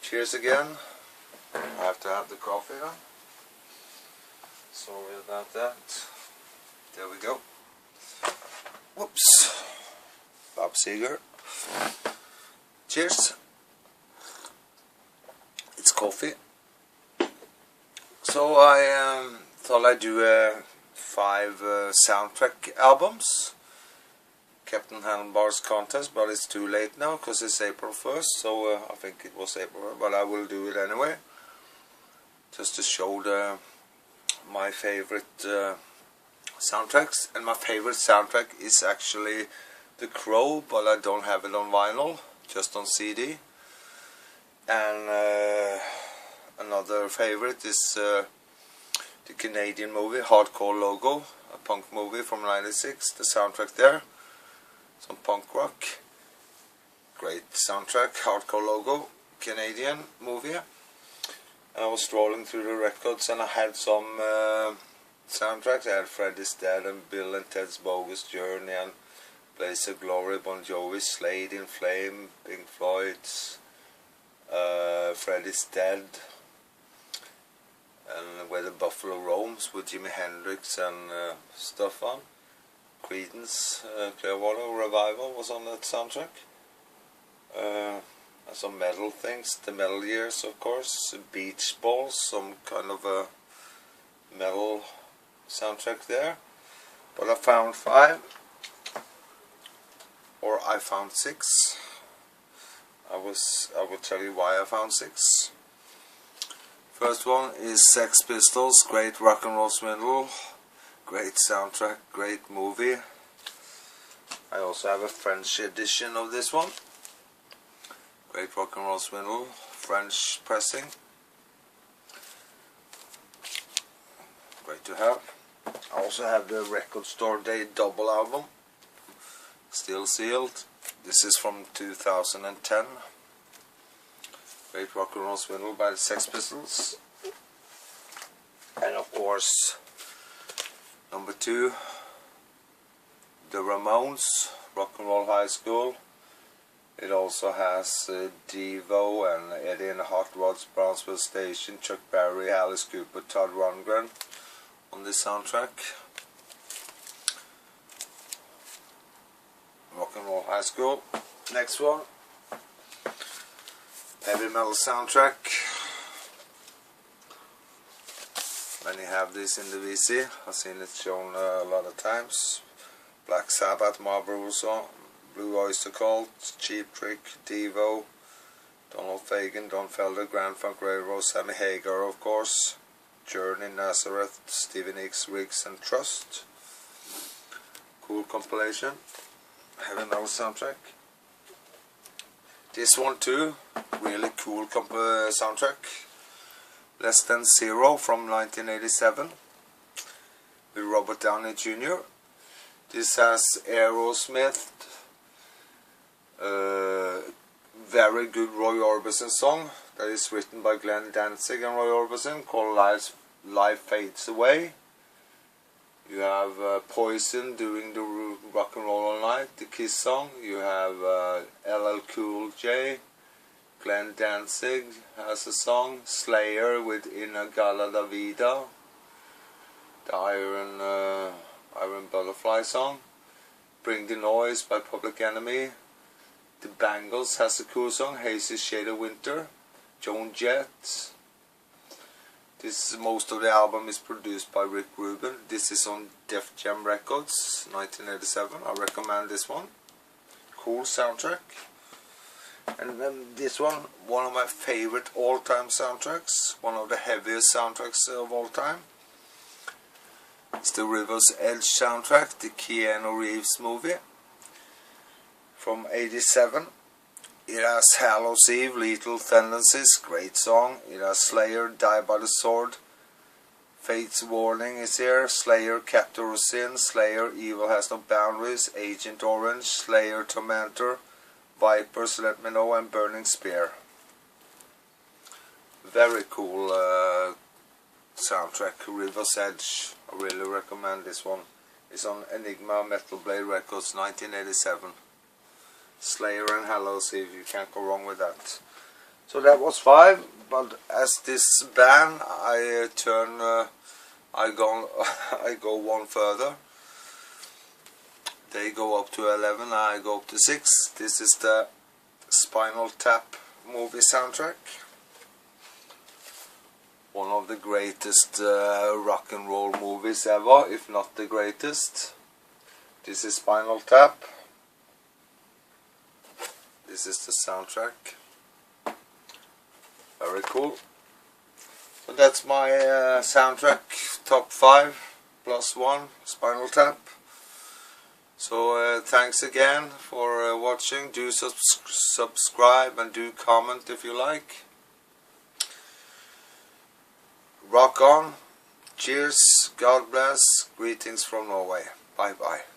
Cheers again. I have to have the coffee on. Sorry about that. There we go. Whoops. Bob Seger. Cheers. It's coffee. So I thought I'd do 5 soundtrack albums. Captain Handlebar's contest, but it's too late now because it's April 1st, so I think it was April, but I will do it anyway, just to show my favorite soundtracks. And my favorite soundtrack is actually The Crow, but I don't have it on vinyl, just on CD. And another favorite is the Canadian movie Hardcore Logo, a punk movie from '96, the soundtrack there. Some punk rock, great soundtrack, Hardcore Logo, Canadian movie. And I was strolling through the records and I had some soundtracks. I had Freddy's Dead and Bill and Ted's Bogus Journey and Blaze of Glory, Bon Jovi, Slade in Flame, Pink Floyd's Freddy's Dead, and Where the Buffalo Roams with Jimi Hendrix and stuff on. Creedence, Clearwater Revival was on that soundtrack. And some metal things, the Metal Years of course, Beach Balls, some kind of a metal soundtrack there. But I found 5, or I found 6. I will tell you why I found 6. First one is Sex Pistols, great rock and roll swindle. Great soundtrack, great movie. I also have a French edition of this one. Great rock and roll swindle, French pressing. Great to have. I also have the Record Store Day double album, still sealed. This is from 2010. Great rock and roll swindle by the Sex Pistols. And of course, number 2, the Ramones, Rock and Roll High School. It also has Devo and Eddie and the Hot Rods, Brownsville Station, Chuck Berry, Alice Cooper, Todd Rundgren on this soundtrack. Rock and Roll High School. Next one, heavy metal soundtrack. Many have this in the VC. I've seen it shown a lot of times. Black Sabbath, Marlboro Song, Blue Oyster Cult, Cheap Trick, Devo, Donald Fagen, Don Felder, Grand Funk Railroad, Sammy Hagar of course, Journey, Nazareth, Stevie Nicks, Riggs and Trust. Cool compilation. Heavy metal soundtrack. This one too, really cool soundtrack. Less Than Zero from 1987 with Robert Downey Jr. This has Aerosmith, very good Roy Orbison song that is written by Glenn Danzig and Roy Orbison, called Life Fades Away. You have Poison doing the Rock and Roll All Night, the Kiss song. You have LL Cool J, Glenn Danzig has a song, Slayer with Inna Gala Da Vida, the Iron Butterfly song, Bring the Noise by Public Enemy. The Bangles has a cool song, Hazy Shade of Winter. Joan Jett. Most of the album is produced by Rick Rubin. This is on Def Jam Records, 1987. I recommend this one. Cool soundtrack. And then this one of my favorite all-time soundtracks, one of the heaviest soundtracks of all time. It's the River's Edge soundtrack, the Keanu Reeves movie from '87. It has Hallows Eve, Lethal Tendencies, great song. It has Slayer, Die by the Sword. Fate's Warning is here. Slayer, Captor of Sin. Slayer, Evil Has No Boundaries. Agent Orange. Slayer, Tormentor. Vipers, Let Me Know, and Burning Spear. Very cool soundtrack, River's Edge. I really recommend this one. It's on Enigma Metal Blade Records, 1987. Slayer and Hallows Eve, you can't go wrong with that. So that was 5, but as this band I go I go one further. They go up to 11, I go up to 6. This is the Spinal Tap movie soundtrack. One of the greatest rock and roll movies ever, if not the greatest. This is Spinal Tap. This is the soundtrack. Very cool. So that's my soundtrack top 5 plus 1 Spinal Tap. So thanks again for watching. Do subscribe and do comment if you like. Rock on. Cheers. God bless. Greetings from Norway. Bye bye.